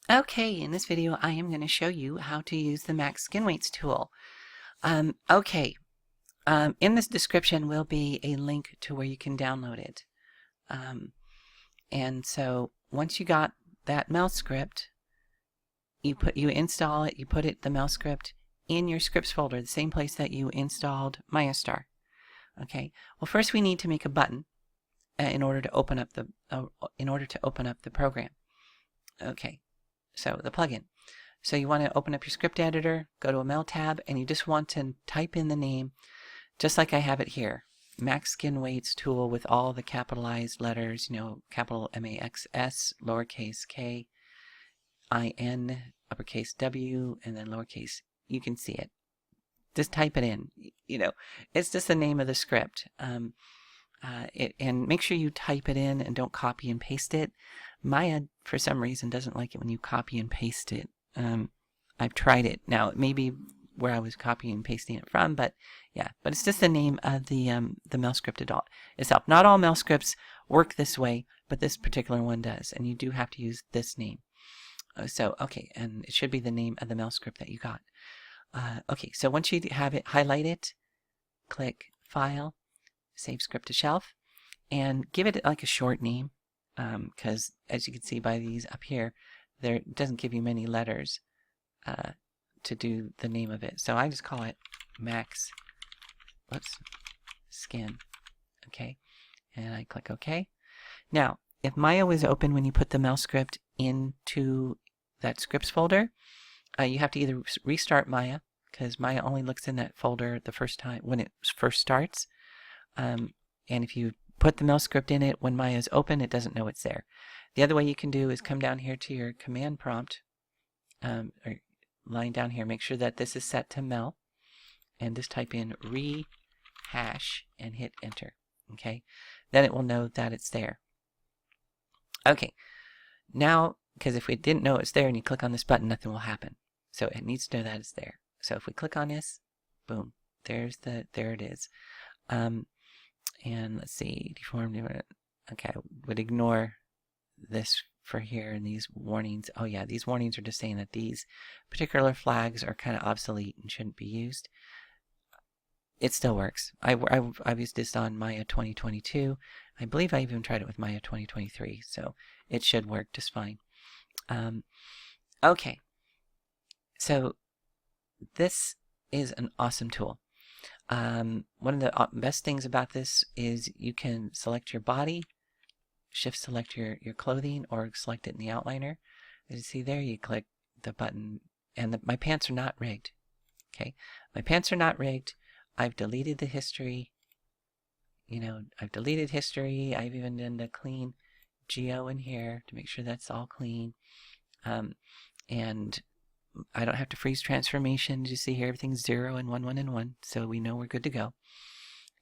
Okay, in this video I am going to show you how to use the Max Skinweights tool. In this description will be a link to where you can download it. And so once you got that mail script, you install it, you put the mail script in your scripts folder, the same place that you installed MayaStar. Okay. Well, first we need to make a button in order to open up the program. Okay. So the plugin. So you want to open up your script editor, go to a mail tab, and you just want to type in the name, just like I have it here. Max Skinweight Tool with all the capitalized letters, capital MAXS, lowercase k, IN, uppercase W, and then lowercase. You can see it. Just type it in. It's just the name of the script. And make sure you type it in and don't copy and paste it. Maya, for some reason, doesn't like it when you copy and paste it. I've tried it. Now, it may be where I was copying and pasting it from, but yeah. But it's just the name of the mail script itself. Not all mail scripts work this way, but this particular one does, and you do have to use this name. Okay, and it should be the name of the mail script that you got. Okay, so once you have it, highlight it, click File, Save Script to Shelf, and give it like a short name, because as you can see by these up here, it doesn't give you many letters to do the name of it. So I just call it Max Skin. Okay, and I click OK. Now, if Maya was open when you put the mail script into that scripts folder, you have to either restart Maya, because Maya only looks in that folder the first time when it first starts. And if you put the mail script in it when Maya is open, it doesn't know it's there. The other way you can do is come down here to your command prompt, or line down here, make sure that this is set to mail, and just type in rehash and hit enter. Okay, then it will know that it's there. Okay, now, because if we didn't know it's there and you click on this button, nothing will happen. So it needs to know that it's there. So if we click on this, boom, there it is. And let's see, deformed. Okay, I would ignore this for here and these warnings. Oh yeah, these warnings are just saying that these particular flags are kind of obsolete and shouldn't be used. It still works. I've used this on Maya 2022. I believe I even tried it with Maya 2023, so it should work just fine. Okay, so this is an awesome tool. One of the best things about this is you can select your body, shift select your clothing, or select it in the outliner. As you see there, you click the button, and my pants are not rigged. Okay, my pants are not rigged. I've deleted the history. I've deleted history. I've even done the clean geo in here to make sure that's all clean. And I don't have to freeze transformations. You see here, everything's 0 and 1, 1, and 1. So we know we're good to go.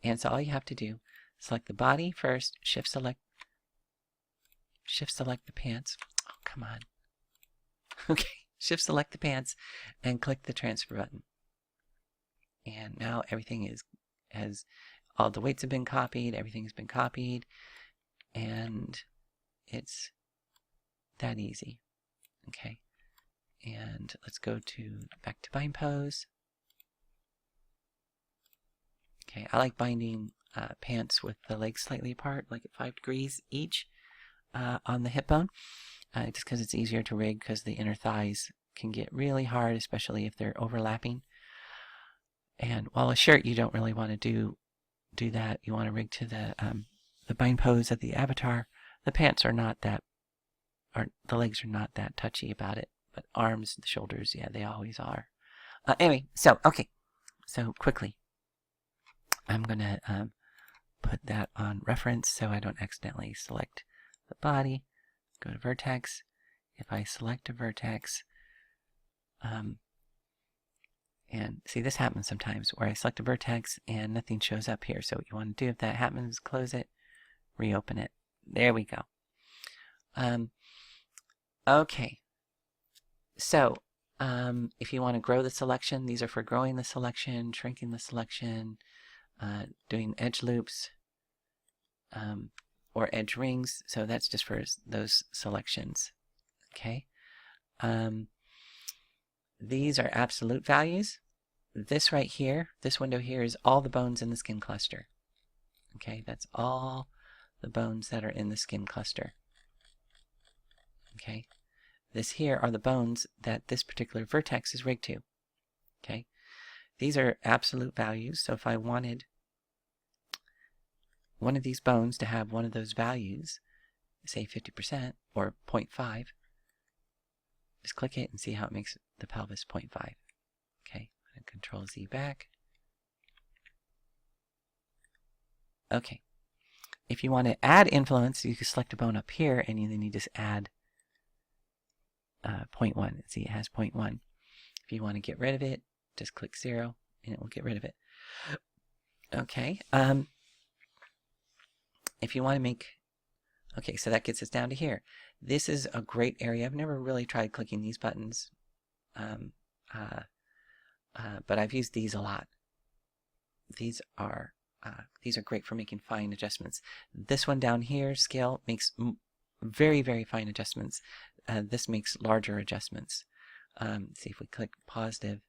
And so all you have to do, select the body first, shift select the pants. Oh, come on. Okay, shift select the pants and click the transfer button. And now everything all the weights have been copied, everything's been copied, and it's that easy. Okay, and let's go back to bind pose. Okay, I like binding pants with the legs slightly apart, like at 5 degrees each on the hip bone, just because it's easier to rig, because the inner thighs can get really hard, especially if they're overlapping. And while a shirt, you don't really want to do that. You want to rig to the bind pose of the avatar. The pants are not that, or the legs are not that touchy about it. But arms, the shoulders, yeah, they always are. Anyway, so okay, so quickly, I'm gonna put that on reference so I don't accidentally select the body. Go to vertex. If I select a vertex, and see, this happens sometimes where I select a vertex and nothing shows up here. So what you want to do if that happens, close it, reopen it. There we go. Okay. So if you want to grow the selection, these are for growing the selection, shrinking the selection, doing edge loops, or edge rings. So that's just for those selections. Okay. These are absolute values. This right here, this window here, is all the bones in the skin cluster. Okay, that's all the bones that are in the skin cluster. Okay, this here are the bones that this particular vertex is rigged to. Okay, these are absolute values, so if I wanted one of these bones to have one of those values, say 50% or 0.5, just click it and see how it makes the pelvis 0.5. Okay, and Control Z back. Okay, if you want to add influence, you can select a bone up here, and then you just add 0.1. See, it has 0.1. If you want to get rid of it, just click 0, and it will get rid of it. Okay. If you want to make... Okay, so that gets us down to here. This is a great area. I've never really tried clicking these buttons, but I've used these a lot. These are great for making fine adjustments. This one down here, scale, makes very, very fine adjustments. This makes larger adjustments. See, if we click positive,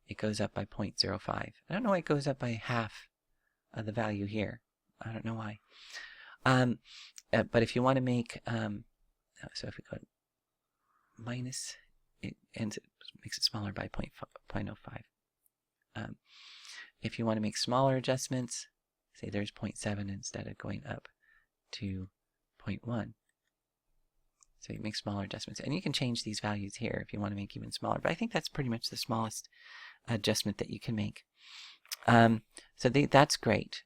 it goes up by 0.05. I don't know why it goes up by half of the value here. I don't know why. But if you want to make, so if we go minus, it makes it smaller by 0.05. If you want to make smaller adjustments, say there's 0.7 instead of going up to 0.1. So you make smaller adjustments. And you can change these values here if you want to make even smaller. But I think that's pretty much the smallest adjustment that you can make. So that's great.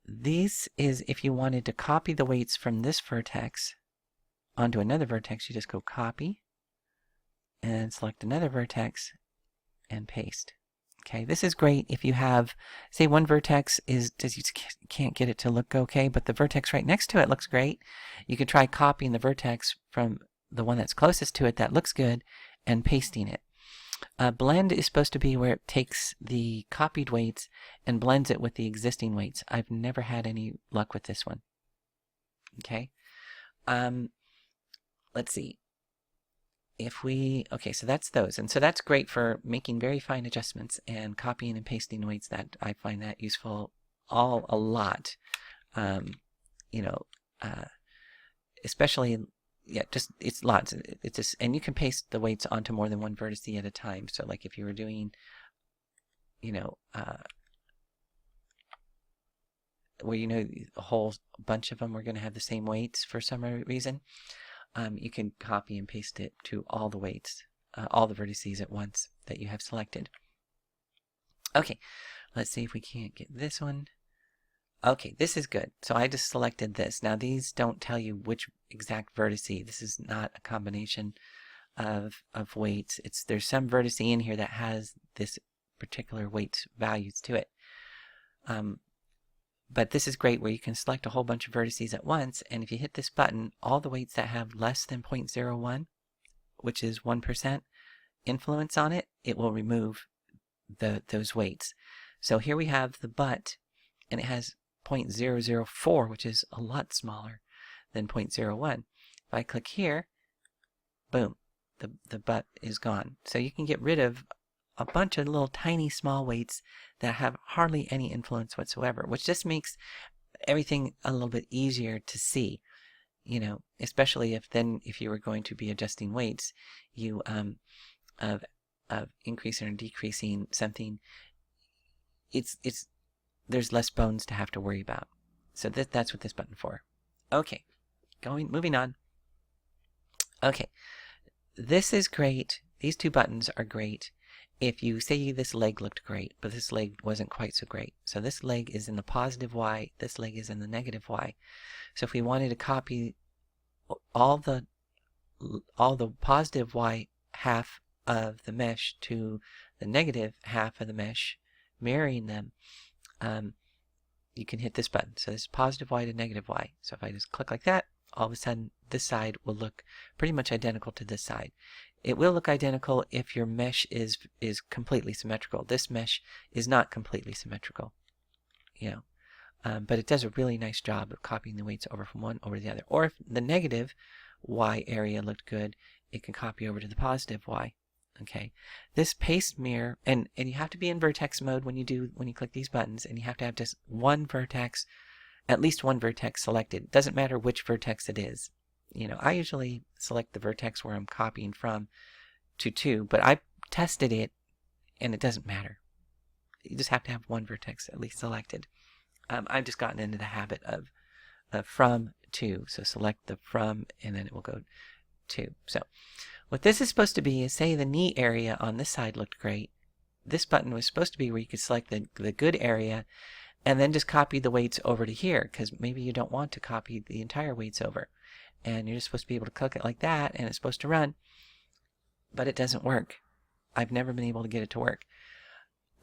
This is if you wanted to copy the weights from this vertex onto another vertex, you just go copy and select another vertex and paste. Okay, this is great if you have, say, one vertex you can't get it to look okay, but the vertex right next to it looks great. You could try copying the vertex from the one that's closest to it that looks good and pasting it. Blend is supposed to be where it takes the copied weights and blends it with the existing weights. I've never had any luck with this one. Okay. Let's see. Okay, so that's those. And so that's great for making very fine adjustments and copying and pasting weights. That I find that useful a lot. Especially, yeah, it's lots. It's just, and you can paste the weights onto more than one vertex at a time. So like if you were doing, where a whole bunch of them are going to have the same weights for some reason, you can copy and paste it to all the weights, all the vertices at once that you have selected. Okay, let's see if we can't get this one. Okay, this is good. So I just selected this. Now these don't tell you which exact vertice. This is not a combination of weights. There's some vertice in here that has this particular weight values to it. But this is great where you can select a whole bunch of vertices at once, and if you hit this button, all the weights that have less than 0.01, which is 1% influence on it, it will remove those weights. So here we have the butt, and it has 0.004, which is a lot smaller than 0.01. If I click here, boom, the butt is gone. So you can get rid of a bunch of little tiny small weights that have hardly any influence whatsoever, which just makes everything a little bit easier to see, especially if you were going to be adjusting weights, of increasing or decreasing something, there's less bones to have to worry about. So that's what this button's for. Okay, moving on. Okay, this is great. These two buttons are great if you say this leg looked great, but this leg wasn't quite so great. So this leg is in the positive Y, this leg is in the negative Y. So if we wanted to copy all the positive Y half of the mesh to the negative half of the mesh, mirroring them, you can hit this button. So this is positive Y to negative Y. So if I just click like that, all of a sudden this side will look pretty much identical to this side. It will look identical if your mesh is completely symmetrical. This mesh is not completely symmetrical, but it does a really nice job of copying the weights over from one over the other. Or if the negative Y area looked good, it can copy over to the positive Y. Okay, this paste mirror, and you have to be in vertex mode when you click these buttons, and you have to have just one vertex, at least one vertex selected. It doesn't matter which vertex it is. You know, I usually select the vertex where I'm copying from to, but I've tested it and it doesn't matter. You just have to have one vertex at least selected. I've just gotten into the habit of from to, so select the from and then it will go to. So what this is supposed to be is, say the knee area on this side looked great. This button was supposed to be where you could select the good area and then just copy the weights over to here, because maybe you don't want to copy the entire weights over. And you're just supposed to be able to click it like that and it's supposed to run, but it doesn't work. I've never been able to get it to work.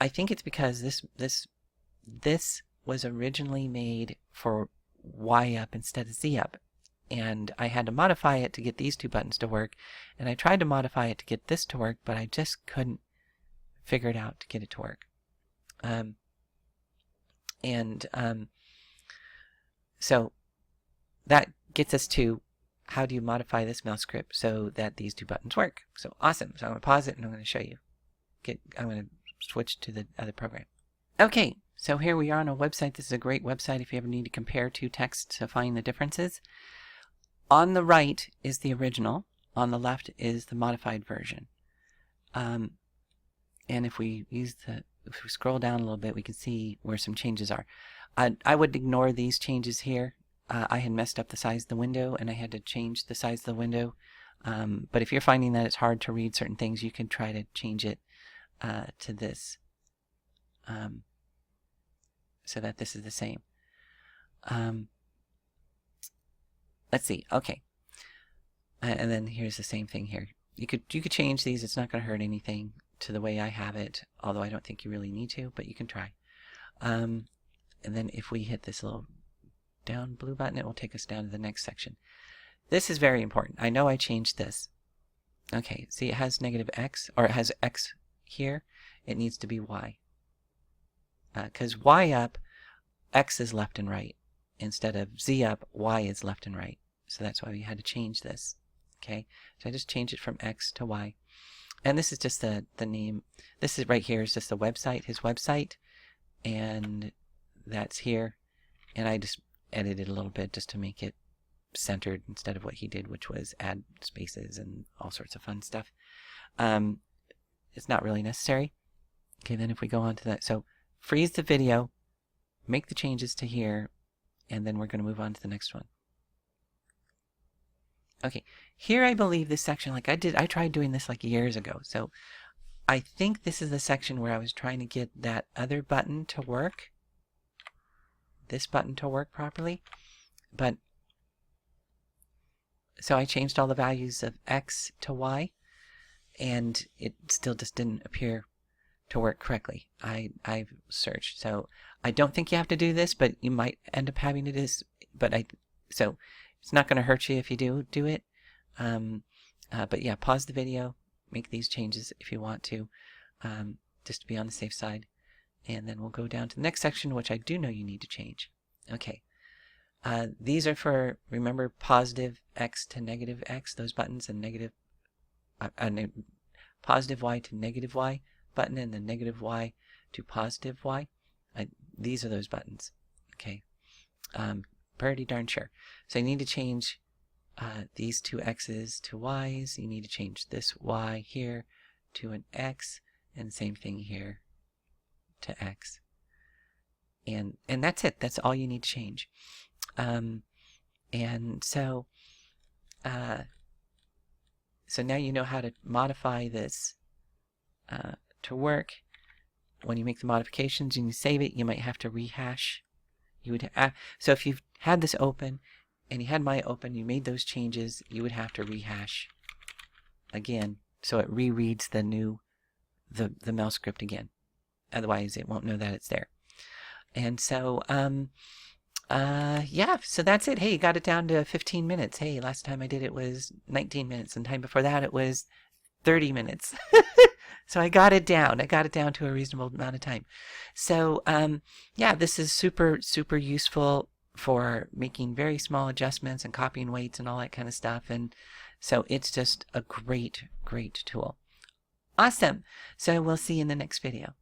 I think it's because this was originally made for Y up instead of Z up. And I had to modify it to get these two buttons to work. And I tried to modify it to get this to work, but I just couldn't figure it out to get it to work. So that gets us to how do you modify this mouse script so that these two buttons work. So awesome. So I'm going to pause it and I'm going to show you. I'm going to switch to the other program. Okay, so here we are on a website. This is a great website if you ever need to compare two texts to find the differences. On the right is the original. On the left is the modified version. And if we scroll down a little bit, we can see where some changes are. I would ignore these changes here. I had messed up the size of the window and I had to change the size of the window. But if you're finding that it's hard to read certain things, you can try to change it to this so that this is the same. Let's see. Okay. And then here's the same thing here. You could change these. It's not going to hurt anything to the way I have it, although I don't think you really need to, but you can try. And then if we hit this little down blue button, it will take us down to the next section. This is very important. I know I changed this. Okay, see it has negative X, or it has X here. It needs to be Y. Because Y up, X is left and right. Instead of Z up, Y is left and right. So that's why we had to change this. Okay, so I just changed it from X to Y. And this is just the name. This is right here is just the website, his website. And that's here. And I just edited a little bit just to make it centered instead of what he did, which was add spaces and all sorts of fun stuff. It's not really necessary. Okay, then if we go on to that, so freeze the video, make the changes to here, and then we're going to move on to the next one. Okay, here I believe this section, like I tried doing this like years ago, so I think this is the section where I was trying to get that other button to work, this button to work properly, but so I changed all the values of X to Y, and it still just didn't appear to work correctly. I've searched, so I don't think you have to do this, but you might end up having to do this. But so it's not going to hurt you if you do it. But yeah, pause the video, make these changes if you want to, just to be on the safe side, and then we'll go down to the next section, which I do know you need to change. Okay. These are for, remember, positive X to negative X, those buttons, and negative, positive Y to negative Y button, and the negative Y to positive Y. These are those buttons. Okay. Pretty darn sure. So you need to change these two X's to Y's. You need to change this Y here to an X, and same thing here to X. And that's it. That's all you need to change. And so now you know how to modify this to work. When you make the modifications and you save it, you might have to rehash. So if you've had this open and you had Maya open, you made those changes, you would have to rehash again, so it rereads the mouse script again. Otherwise, it won't know that it's there. And so yeah, so that's it. Hey, you got it down to 15 minutes. Hey, last time I did it was 19 minutes, and time before that it was 30 minutes. So I got it down. I got it down to a reasonable amount of time. So yeah, this is super, super useful for making very small adjustments and copying weights and all that kind of stuff. And So it's just a great, great tool. Awesome. So we'll see you in the next video.